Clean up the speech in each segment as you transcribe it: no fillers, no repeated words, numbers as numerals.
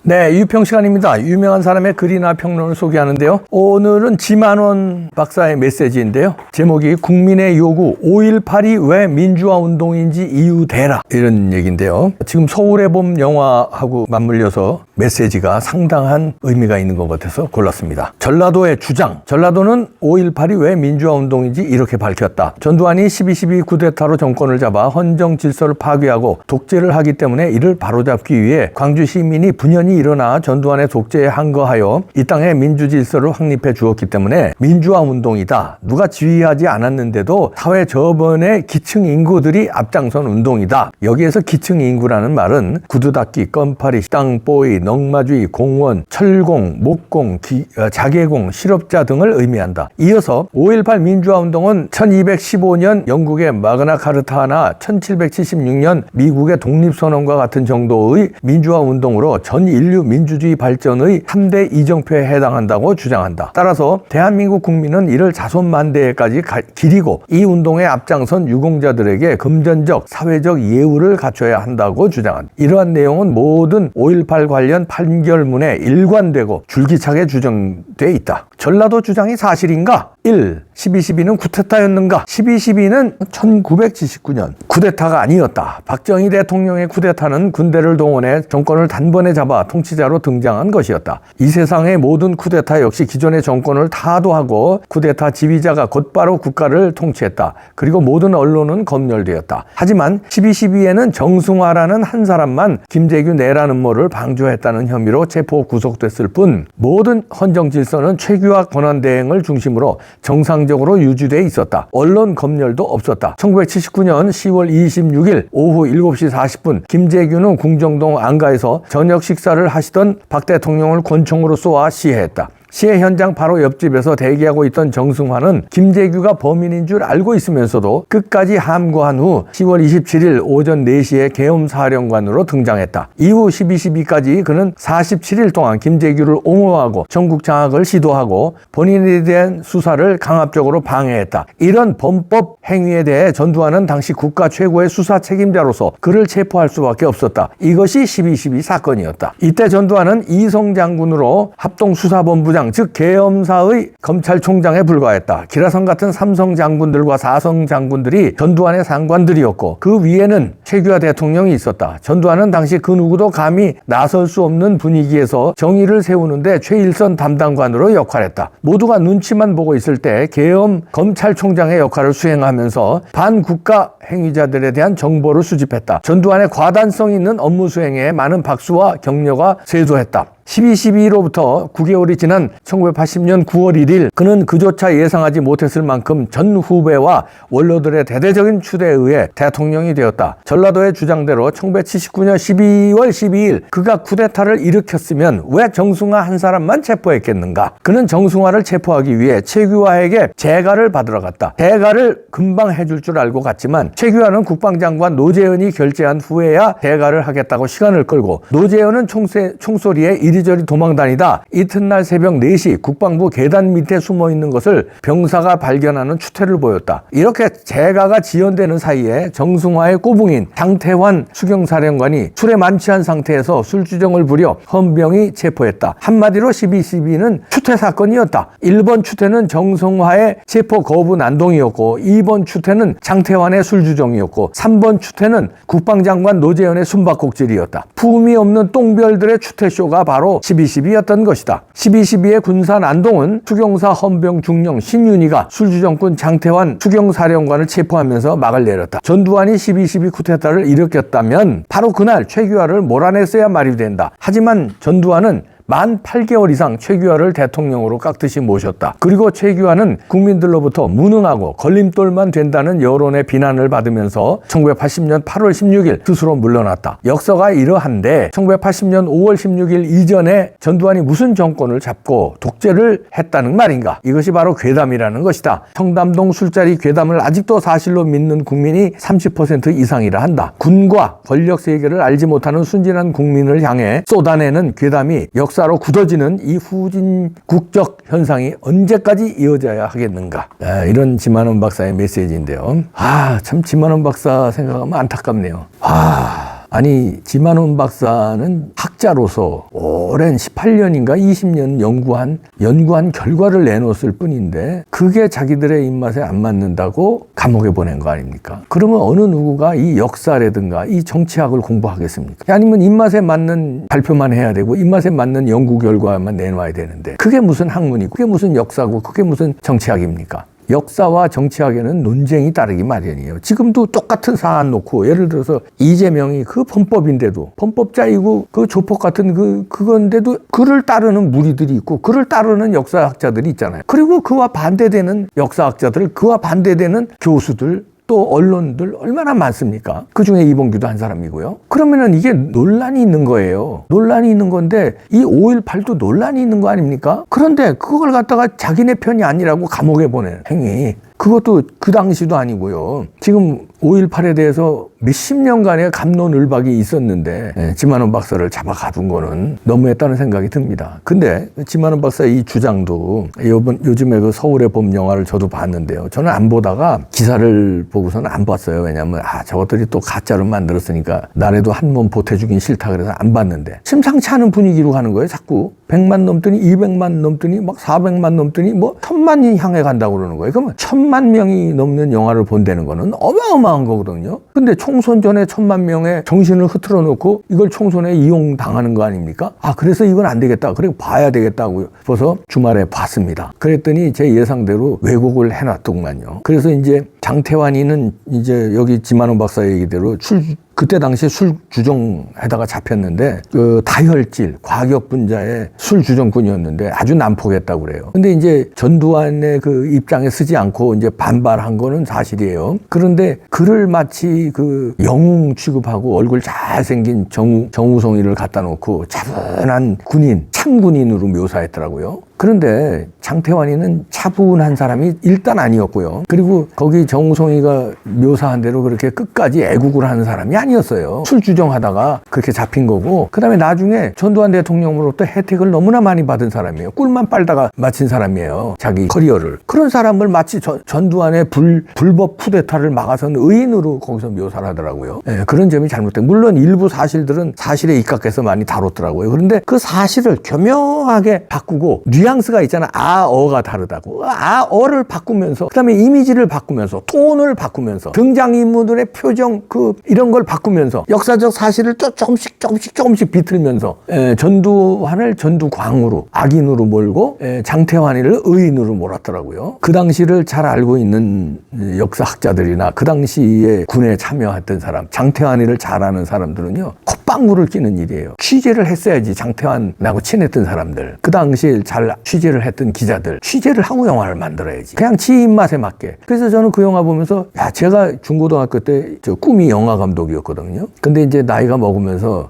네, 유평 시간입니다. 유명한 사람의 글이나 평론을 소개하는데요. 오늘은 지만원 박사의 메시지인데요. 제목이 국민의 요구 5.18이 왜 민주화 운동인지 이유 대라, 이런 얘기인데요. 지금 서울의 봄 영화하고 맞물려서 메시지가 상당한 의미가 있는 것 같아서 골랐습니다. 전라도의 주장. 전라도는 5.18이 왜 민주화 운동인지 이렇게 밝혔다. 전두환이 12.12 쿠데타로 정권을 잡아 헌정 질서를 파괴하고 독재를 하기 때문에 이를 바로잡기 위해 광주 시민이 분연히 일어나 전두환의 독재에 항거하여 이 땅에 민주 질서를 확립해 주었기 때문에 민주화 운동이다. 누가 지휘하지 않았는데도 사회 저변의 기층 인구들이 앞장선 운동이다. 여기에서 기층 인구라는 말은 구두닦기, 껌파리, 식당, 뽀이, 넝마주의, 공원, 철공, 목공, 자개공, 실업자 등을 의미한다. 이어서 5.18 민주화 운동은 1215년 영국의 마그나 카르타나 1776년 미국의 독립선언과 같은 정도의 민주화 운동으로 전 인류 민주주의 발전의 3대 이정표에 해당한다고 주장한다. 따라서 대한민국 국민은 이를 자손만대까지 기리고 이 운동에 앞장선 유공자들에게 금전적, 사회적 예우를 갖춰야 한다고 주장한다. 이러한 내용은 모든 5.18 관련 판결문에 일관되고 줄기차게 주장돼 있다. 전라도 주장이 사실인가? 1. 12.12는 쿠데타였는가? 12.12는 1979년 쿠데타가 아니었다. 박정희 대통령의 쿠데타는 군대를 동원해 정권을 단번에 잡아 통치자로 등장한 것이었다. 이 세상의 모든 쿠데타 역시 기존의 정권을 타도하고 쿠데타 지휘자가 곧바로 국가를 통치했다. 그리고 모든 언론은 검열되었다. 하지만 12.12에는 정승화라는 한 사람만 김재규 내란 음모를 방조했다는 혐의로 체포 구속됐을 뿐 모든 헌정 질서는 최규화 권한대행을 중심으로 정상적으로 유지돼 있었다. 언론 검열도 없었다. 1979년 10월 26일 오후 7시 40분 김재규는 궁정동 안가에서 저녁 식사를 하시던 박 대통령을 권총으로 쏘아 시해했다. 시해 현장 바로 옆집에서 대기하고 있던 정승화는 김재규가 범인인 줄 알고 있으면서도 끝까지 함구한 후 10월 27일 오전 4시에 계엄사령관으로 등장했다. 이후 12.12까지 그는 47일 동안 김재규를 옹호하고 전국 장악을 시도하고 본인에 대한 수사를 강압적으로 방해했다. 이런 범법 행위에 대해 전두환은 당시 국가 최고의 수사 책임자로서 그를 체포할 수밖에 없었다. 이것이 12.12 사건이었다. 이때 전두환은 이성 장군으로 합동수사본부장 즉 계엄사의 검찰총장에 불과했다. 기라성 같은 삼성 장군들과 사성 장군들이 전두환의 상관들이었고 그 위에는 최규하 대통령이 있었다. 전두환은 당시 그 누구도 감히 나설 수 없는 분위기에서 정의를 세우는데 최일선 담당관으로 역할했다. 모두가 눈치만 보고 있을 때 계엄 검찰총장의 역할을 수행하면서 반국가 행위자들에 대한 정보를 수집했다. 전두환의 과단성 있는 업무 수행에 많은 박수와 격려가 쇄도했다. 12.12로부터 9개월이 지난 1980년 9월 1일 그는 그조차 예상하지 못했을 만큼 전 후배와 원로들의 대대적인 추대에 의해 대통령이 되었다. 전라도의 주장대로 1979년 12월 12일 그가 쿠데타를 일으켰으면 왜 정승화 한 사람만 체포했겠는가? 그는 정승화를 체포하기 위해 최규하에게 재가를 받으러 갔다. 재가를 금방 해줄 줄 알고 갔지만 최규하는 국방장관 노재현이 결재한 후에야 재가를 하겠다고 시간을 끌고 노재현은 총소리에 이리저리 도망다니다 이튿날 새벽 4시 국방부 계단 밑에 숨어있는 것을 병사가 발견하는 추태를 보였다. 이렇게 재가가 지연되는 사이에 정승화의 꼬붕인 장태환 수경사령관이 술에 만취한 상태에서 술주정을 부려 헌병이 체포했다. 한마디로 12.12는 추태 사건이었다. 1번 추태는 정승화의 체포 거부 난동이었고 2번 추태는 장태환의 술주정이었고 3번 추태는 국방장관 노재현의 숨바꼭질이었다. 품이 없는 똥별들의 추태쇼가 바로 12.12였던 것이다. 12.12의 군사 난동은 수경사 헌병 중령 신윤희가 술주정꾼 장태환 수경사령관을 체포하면서 막을 내렸다. 전두환이 12.12 쿠데타를 일으켰다면 바로 그날 최규하를 몰아냈어야 말이 된다. 하지만 전두환은 만 8개월 이상 최규하를 대통령으로 깍듯이 모셨다. 그리고 최규하는 국민들로부터 무능하고 걸림돌만 된다는 여론의 비난을 받으면서 1980년 8월 16일 스스로 물러났다. 역사가 이러한데 1980년 5월 16일 이전에 전두환이 무슨 정권을 잡고 독재를 했다는 말인가? 이것이 바로 괴담이라는 것이다. 청담동 술자리 괴담을 아직도 사실로 믿는 국민이 30% 이상이라 한다. 군과 권력 세계를 알지 못하는 순진한 국민을 향해 쏟아내는 괴담이 역사로 굳어지는 이 후진국적 현상이 언제까지 이어져야 하겠는가? 이런 지만원 박사의 메시지인데요. 참 지만원 박사 생각하면 안타깝네요. 아니 지만원 박사는 학자로서 오랜 18년인가 20년 연구한 결과를 내놓았을 뿐인데 그게 자기들의 입맛에 안 맞는다고 감옥에 보낸 거 아닙니까? 그러면 어느 누구가 이 역사라든가 이 정치학을 공부하겠습니까? 아니면 입맛에 맞는 발표만 해야 되고 입맛에 맞는 연구 결과만 내놔야 되는데 그게 무슨 학문이고 그게 무슨 역사고 그게 무슨 정치학입니까? 역사와 정치학에는 논쟁이 따르기 마련이에요. 지금도 똑같은 사안 놓고 예를 들어서 이재명이 그 범법인데도 범법자이고 그 조폭 같은 그건데도 그를 따르는 무리들이 있고 그를 따르는 역사학자들이 있잖아요. 그리고 그와 반대되는 역사학자들, 그와 반대되는 교수들 또 언론들 얼마나 많습니까? 그중에 이봉규도 한 사람이고요. 그러면은 이게 논란이 있는 거예요. 논란이 있는 건데 이 5.18도 논란이 있는 거 아닙니까? 그런데 그걸 갖다가 자기네 편이 아니라고 감옥에 보내는 행위. 그것도 그 당시도 아니고요. 지금 5.18에 대해서 몇십 년간의 갑론을박이 있었는데 지만원 박사를 잡아 가둔 거는 너무했다는 생각이 듭니다. 근데 지만원 박사의 이 주장도 요즘에 그 서울의 봄 영화를 저도 봤는데요. 저는 안 보다가 기사를 보고서는 안 봤어요. 왜냐하면 저것들이 또 가짜로 만들었으니까 나라도 한 몸 보태주긴 싫다 그래서 안 봤는데 심상치 않은 분위기로 가는 거예요. 자꾸 100만 넘더니 200만 넘더니 막 400만 넘더니 뭐 1000만이 향해 간다고 그러는 거예요. 그러면 1000만 명이 넘는 영화를 본다는 거는 어마어마한 거거든요. 근데 총선 전에 1000만 명의 정신을 흐트러 놓고 이걸 총선에 이용당하는 거 아닙니까? 그래서 이건 안 되겠다. 그리고 봐야 되겠다고 싶어서 주말에 봤습니다. 그랬더니 제 예상대로 왜곡을 해놨더구만요. 그래서 이제 장태환이는 이제 여기 지만원 박사 얘기대로 그때 당시에 술 주정에다가 잡혔는데 그 다혈질 과격 분자의 술 주정꾼이었는데 아주 난폭했다고 그래요. 근데 이제 전두환의 그 입장에 쓰지 않고 이제 반발한 거는 사실이에요. 그런데 그를 마치 그 영웅 취급하고 얼굴 잘생긴 정우성이를 갖다 놓고 차분한 군인, 참군인으로 묘사했더라고요. 그런데 장태환이는 차분한 사람이 일단 아니었고요. 그리고 거기 정우성이가 묘사한 대로 그렇게 끝까지 애국을 하는 사람이 아니었어요. 술 주정하다가 그렇게 잡힌 거고 그다음에 나중에 전두환 대통령으로부터 혜택을 너무나 많이 받은 사람이에요. 꿀만 빨다가 마친 사람이에요. 자기 커리어를. 그런 사람을 마치 전두환의 불법 쿠데타를 막아서는 의인으로 거기서 묘사를 하더라고요. 그런 점이 잘못된. 물론 일부 사실들은 사실에 입각해서 많이 다뤘더라고요. 그런데 그 사실을 교묘하게 바꾸고 뉘앙스가 있잖아. 어가 다르다고. 어를 바꾸면서 그다음에 이미지를 바꾸면서 톤을 바꾸면서 등장인물들의 표정 이런 걸 바꾸면서 역사적 사실을 또 조금씩 비틀면서 전두환을 전두광으로 악인으로 몰고 장태환이를 의인으로 몰았더라고요. 그 당시를 잘 알고 있는 역사학자들이나 그 당시에 군에 참여했던 사람, 장태환이를 잘 아는 사람들은요. 콧방구를 끼는 일이에요. 취재를 했어야지. 장태환하고 친했던 사람들. 그 당시에 잘 취재를 했던 기자들. 취재를 하고 영화를 만들어야지. 그냥 지 입맛에 맞게. 그래서 저는 그 영화 보면서 제가 중고등학교 때 꿈이 영화 감독이었거든요. 근데 이제 나이가 먹으면서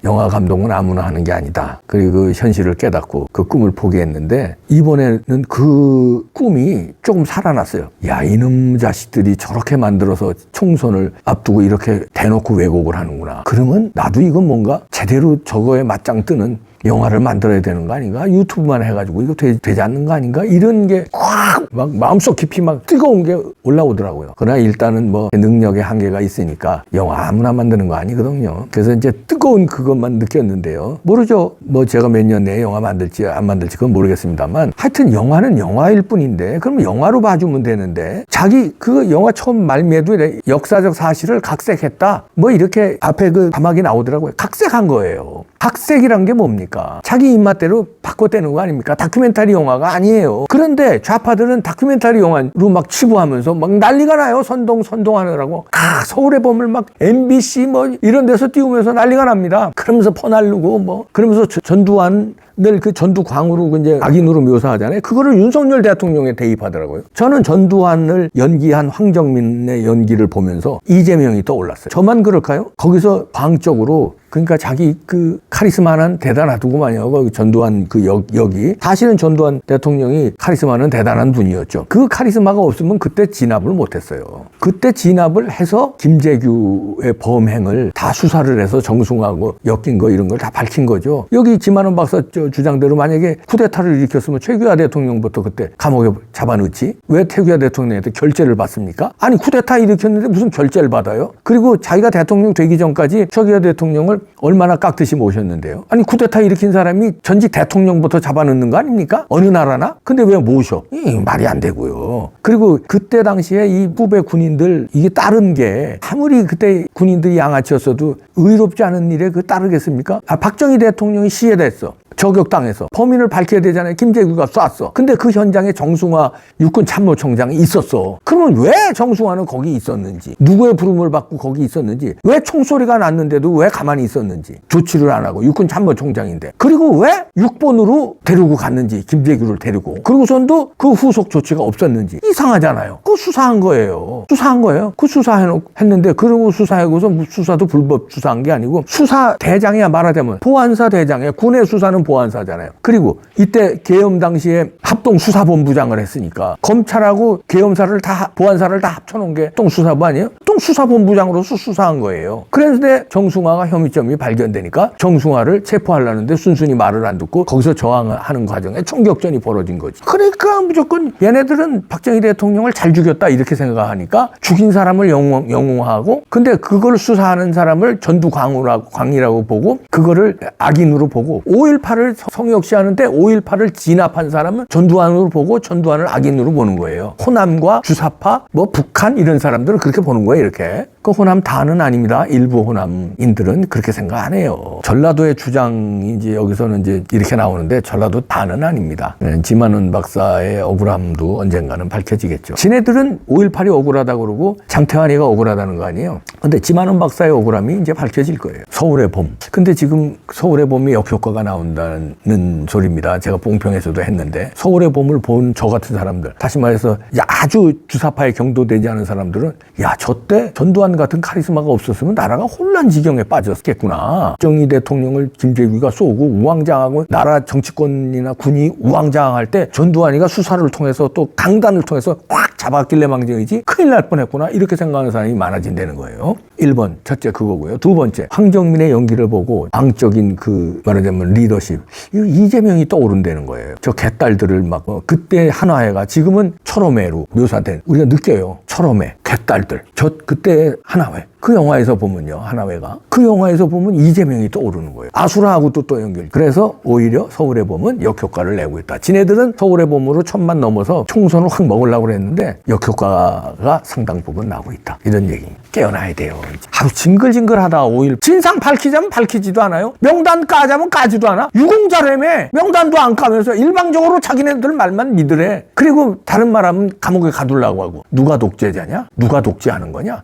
영화 감독은 아무나 하는 게 아니다. 그리고 그 현실을 깨닫고 그 꿈을 포기했는데 이번에는 그 꿈이 조금 살아났어요. 이놈 자식들이 저렇게 만들어서 총선을 앞두고 이렇게 대놓고 왜곡을 하는구나. 그러면 나도 이건 뭔가 제대로 저거에 맞짱 뜨는 영화를 만들어야 되는 거 아닌가? 유튜브만 해가지고 이거 되지 않는 거 아닌가? 이런 게 확 막 마음속 깊이 막 뜨거운 게 올라오더라고요. 그러나 일단은 뭐 능력의 한계가 있으니까 영화 아무나 만드는 거 아니거든요. 그래서 이제 뜨거운 그것만 느꼈는데요. 모르죠. 뭐 제가 몇 년 내에 영화 만들지 안 만들지 그건 모르겠습니다만 하여튼 영화는 영화일 뿐인데 그럼 영화로 봐주면 되는데 자기 그 영화 처음 말미에도 역사적 사실을 각색했다. 뭐 이렇게 앞에 그 자막이 나오더라고요. 각색한 거예요. 각색이란 게 뭡니까? 자기 입맛대로 바꿔대는 거 아닙니까? 다큐멘터리 영화가 아니에요. 그런데 좌파들은 다큐멘터리 영화로 막 치부하면서 막 난리가 나요. 선동하느라고. 서울의 봄을 막 MBC 뭐 이런 데서 띄우면서 난리가 납니다. 그러면서 퍼날르고 뭐 그러면서 전두환을 그 전두광으로 이제 악인으로 묘사하잖아요. 그거를 윤석열 대통령에 대입하더라고요. 저는 전두환을 연기한 황정민의 연기를 보면서 이재명이 떠올랐어요. 저만 그럴까요? 거기서 광적으로 그러니까 자기 그 카리스마는 대단하더구만요. 그 전두환 그 역이. 사실은 전두환 대통령이 카리스마는 대단한 분이었죠. 그 카리스마가 없으면 그때 진압을 못했어요. 그때 진압을 해서 김재규의 범행을 다 수사를 해서 정승하고 엮인 거 이런 걸 다 밝힌 거죠. 여기 지만원 박사 주장대로 만약에 쿠데타를 일으켰으면 최규하 대통령부터 그때 감옥에 잡아넣지. 왜 최규하 대통령한테 결재를 받습니까? 아니 쿠데타 일으켰는데 무슨 결재를 받아요? 그리고 자기가 대통령 되기 전까지 최규하 대통령을 얼마나 깍듯이 모셨는데요. 아니 쿠데타 일으킨 사람이 전직 대통령부터 잡아넣는 거 아닙니까? 어느 나라나? 근데 왜 모셔? 말이 안 되고요. 그리고 그때 당시에 이 후배 군인들 이게 따른 게 아무리 그때 군인들이 양아치였어도 의롭지 않은 일에 그 따르겠습니까? 박정희 대통령이 시해됐어. 저격당해서 범인을 밝혀야 되잖아요. 김재규가 쐈어. 근데 그 현장에 정승화 육군 참모총장이 있었어. 그러면 왜 정승화는 거기 있었는지, 누구의 부름을 받고 거기 있었는지, 왜 총소리가 났는데도 왜 가만히 있었는지 조치를 안 하고 육군 참모총장인데, 그리고 왜 6번으로 데리고 갔는지, 김재규를 데리고, 그리고선도 그 후속 조치가 없었는지 이상하잖아요. 그거 수사한 거예요. 수사한 거예요. 그 수사했는데, 그러고 수사하고서 수사도 불법 수사한 게 아니고 수사 대장이야. 말하자면 보안사 대장이야. 군의 수사는 보안사잖아요. 그리고 이때 계엄 당시에 합동수사본부장을 했으니까 검찰하고 계엄사를 다 보안사를 다 합쳐놓은 게 합동수사부 아니에요? 합동수사본부장으로서 수사한 거예요. 그런데 정승화가 혐의점이 발견되니까 정승화를 체포하려는데 순순히 말을 안 듣고 거기서 저항하는 과정에 총격전이 벌어진 거지. 그러니까 무조건 얘네들은 박정희 대통령을 잘 죽였다 이렇게 생각하니까 죽인 사람을 영웅하고, 근데 그걸 수사하는 사람을 전두광이라고 보고 그거를 악인으로 보고, 5.18을 성역시하는데 5.18을 진압한 사람은 전두환으로 보고 전두환을 악인으로 보는 거예요. 호남과 주사파, 북한 이런 사람들은 그렇게 보는 거예요. 이렇게. 그 호남 다는 아닙니다. 일부 호남인들은 그렇게 생각 안 해요. 전라도의 주장이 이제 여기서는 이제 이렇게 나오는데 전라도 다는 아닙니다. 지만원 박사의 억울함도 언젠가는 밝혀지겠죠. 지네들은 5.18이 억울하다고 그러고 장태환이가 억울하다는 거 아니에요. 근데 지만원 박사의 억울함이 이제 밝혀질 거예요. 서울의 봄. 근데 지금 서울의 봄이 역효과가 나온다는 소리입니다. 제가 봉평에서도 했는데 서울의 봄을 본 저 같은 사람들, 다시 말해서 아주 주사파에 경도되지 않은 사람들은 저때 전두환 같은 카리스마가 없었으면 나라가 혼란 지경에 빠졌겠구나. 박정희 대통령을 김재규가 쏘고 우왕좌왕하고 나라 정치권이나 군이 우왕좌왕할 때 전두환이가 수사를 통해서 또 강단을 통해서 꽉 잡았길래 망정이지 큰일 날 뻔했구나 이렇게 생각하는 사람이 많아진다는 거예요. 1번 첫째 그거고요. 두 번째 황정민의 연기를 보고 왕적인 그 말하자면 리더십, 이재명이 떠오른다는 거예요. 저 개딸들을 막 그때 한화회가 지금은 철험회로 묘사된, 우리가 느껴요. 철험회, 개딸들. 그때 한화회. 그 영화에서 보면요. 한화회가. 그 영화에서 보면 이재명이 떠오르는 거예요. 아수라하고 또 연결. 그래서 오히려 서울의 봄은 역효과를 내고 있다. 지네들은 서울의 봄으로 1000만 넘어서 총선을 확 먹으려고 그랬는데 역효과가 상당 부분 나고 있다. 이런 얘기. 깨어나야 돼요. 하루 징글징글하다 5일. 진상 밝히자면 밝히지도 않아요. 명단 까자면 까지도 않아. 유공자라며 명단도 안 까면서 일방적으로 자기네들 말만 믿으래. 그리고 다른 말하면 감옥에 가두려고 하고. 누가 독재자냐? 누가 독재하는 거냐?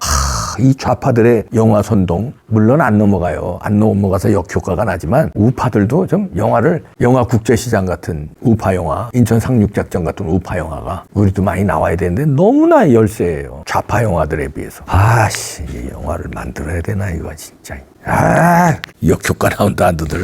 이 좌파들의 영화 선동 물론 안 넘어가요. 안 넘어가서 역효과가 나지만 우파들도 좀 영화 국제시장 같은 우파 영화, 인천 상륙작전 같은 우파 영화가 우리도 많이 나와야 되는데 너무나 열세예요. 좌파 영화들에 비해서. 이 영화를 만들어야 되나 이거 진짜. 역효과 나온다 너들.